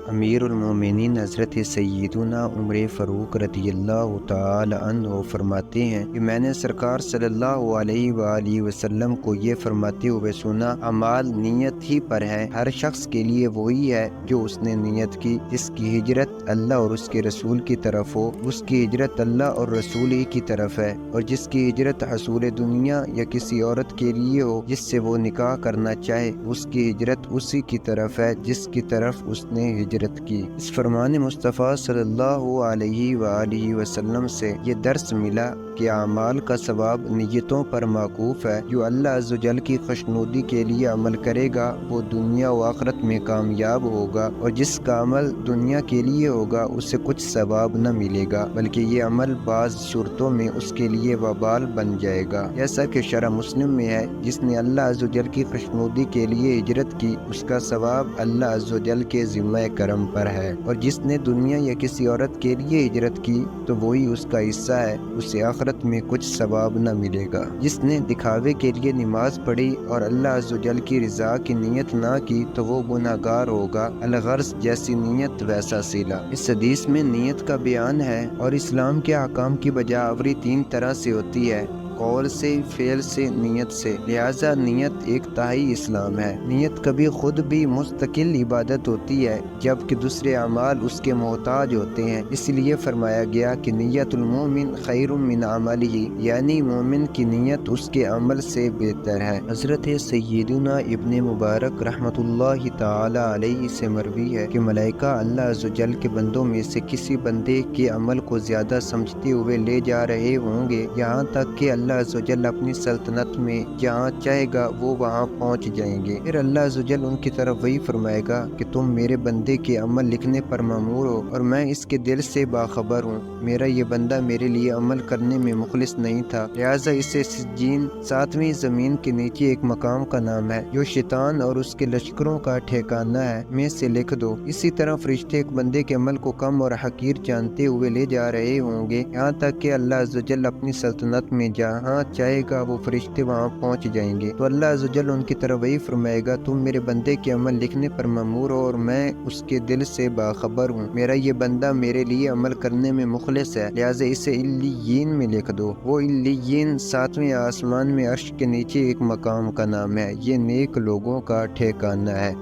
امیر المومنین حضرت سیدنا عمر فاروق رضی اللہ تعالی عنہ فرماتے ہیں کہ میں نے سرکار صلی اللہ علیہ وآلہ وسلم کو یہ فرماتے ہوئے سنا، اعمال نیت ہی پر ہے، ہر شخص کے لیے وہی ہے جو اس نے نیت کی۔ جس کی ہجرت اللہ اور اس کے رسول کی طرف ہو، اس کی ہجرت اللہ اور رسول ہی کی طرف ہے، اور جس کی ہجرت حصول دنیا یا کسی عورت کے لیے ہو جس سے وہ نکاح کرنا چاہے، اس کی ہجرت اسی کی طرف ہے جس کی طرف اس نے ہجرت کی۔ اس فرمان مصطفیٰ صلی اللہ علیہ وآلہ وسلم سے یہ درس ملا کہ اعمال کا ثواب نیتوں پر موقوف ہے۔ جو اللہ عز و جل کی خوشنودی کے لیے عمل کرے گا وہ دنیا و آخرت میں کامیاب ہوگا، اور جس کا عمل دنیا کے لیے ہوگا اسے کچھ ثواب نہ ملے گا، بلکہ یہ عمل بعض صورتوں میں اس کے لیے وبال بن جائے گا۔ جیسا کہ شرح مسلم میں ہے، جس نے اللہ عز و جل کی خوشنودی کے لیے ہجرت کی اس کا ثواب اللہ عز و جل کے ذمہ کرم پر ہے، اور جس نے دنیا یا کسی عورت کے لیے ہجرت کی تو وہی اس کا حصہ ہے، اسے آخرت میں کچھ ثواب نہ ملے گا۔ جس نے دکھاوے کے لیے نماز پڑھی اور اللہ عز و جل کی رضا کی نیت نہ کی تو وہ گناہگار ہوگا، الغرض جیسی نیت ویسا صلہ۔ اس حدیث میں نیت کا بیان ہے، اور اسلام کے احکام کی بجاوری تین طرح سے ہوتی ہے: قول سے، فعل سے، نیت سے۔ لہذا نیت ایک تہائی اسلام ہے۔ نیت کبھی خود بھی مستقل عبادت ہوتی ہے جبکہ دوسرے اعمال اس کے محتاج ہوتے ہیں۔ اس لیے فرمایا گیا کہ نیت المومن خیر من عملہ، یعنی مومن کی نیت اس کے عمل سے بہتر ہے۔ حضرت سیدنا ابن مبارک رحمۃ اللہ تعالی علیہ سے مروی ہے کہ ملائکہ اللہ عز و جل کے بندوں میں سے کسی بندے کے عمل کو زیادہ سمجھتے ہوئے لے جا رہے ہوں گے، یہاں تک کہ اللہ عز و جل اپنی سلطنت میں جہاں چاہے گا وہ وہاں پہنچ جائیں گے۔ پھر اللہ عز و جل ان کی طرف وہی فرمائے گا کہ تم میرے بندے کے عمل لکھنے پر مامور ہو، اور میں اس کے دل سے باخبر ہوں۔ میرا یہ بندہ میرے لیے عمل کرنے میں مخلص نہیں تھا، لہٰذا اسے سجین، ساتویں زمین کے نیچے ایک مقام کا نام ہے جو شیطان اور اس کے لشکروں کا ٹھکانہ ہے، میں سے لکھ دو۔ اسی طرح فرشتے ایک بندے کے عمل کو کم اور حقیر جانتے ہوئے لے جا رہے ہوں گے، یہاں تک کہ اللہ عز و جل اپنی سلطنت میں جہاں چاہے گا وہ فرشتے وہاں پہنچ جائیں گے۔ تو اللہ عز و جل ان کی طرف وہی فرمائے گا، تم میرے بندے کے عمل لکھنے پر مامور ہو اور میں اس کے دل سے باخبر ہوں۔ میرا یہ بندہ میرے لیے عمل کرنے میں مخلص ہے، لہٰذا اسے علیین میں لکھ دو۔ وہ علیین ساتویں آسمان میں عرش کے نیچے ایک مقام کا نام ہے، یہ نیک لوگوں کا ٹھکانہ ہے۔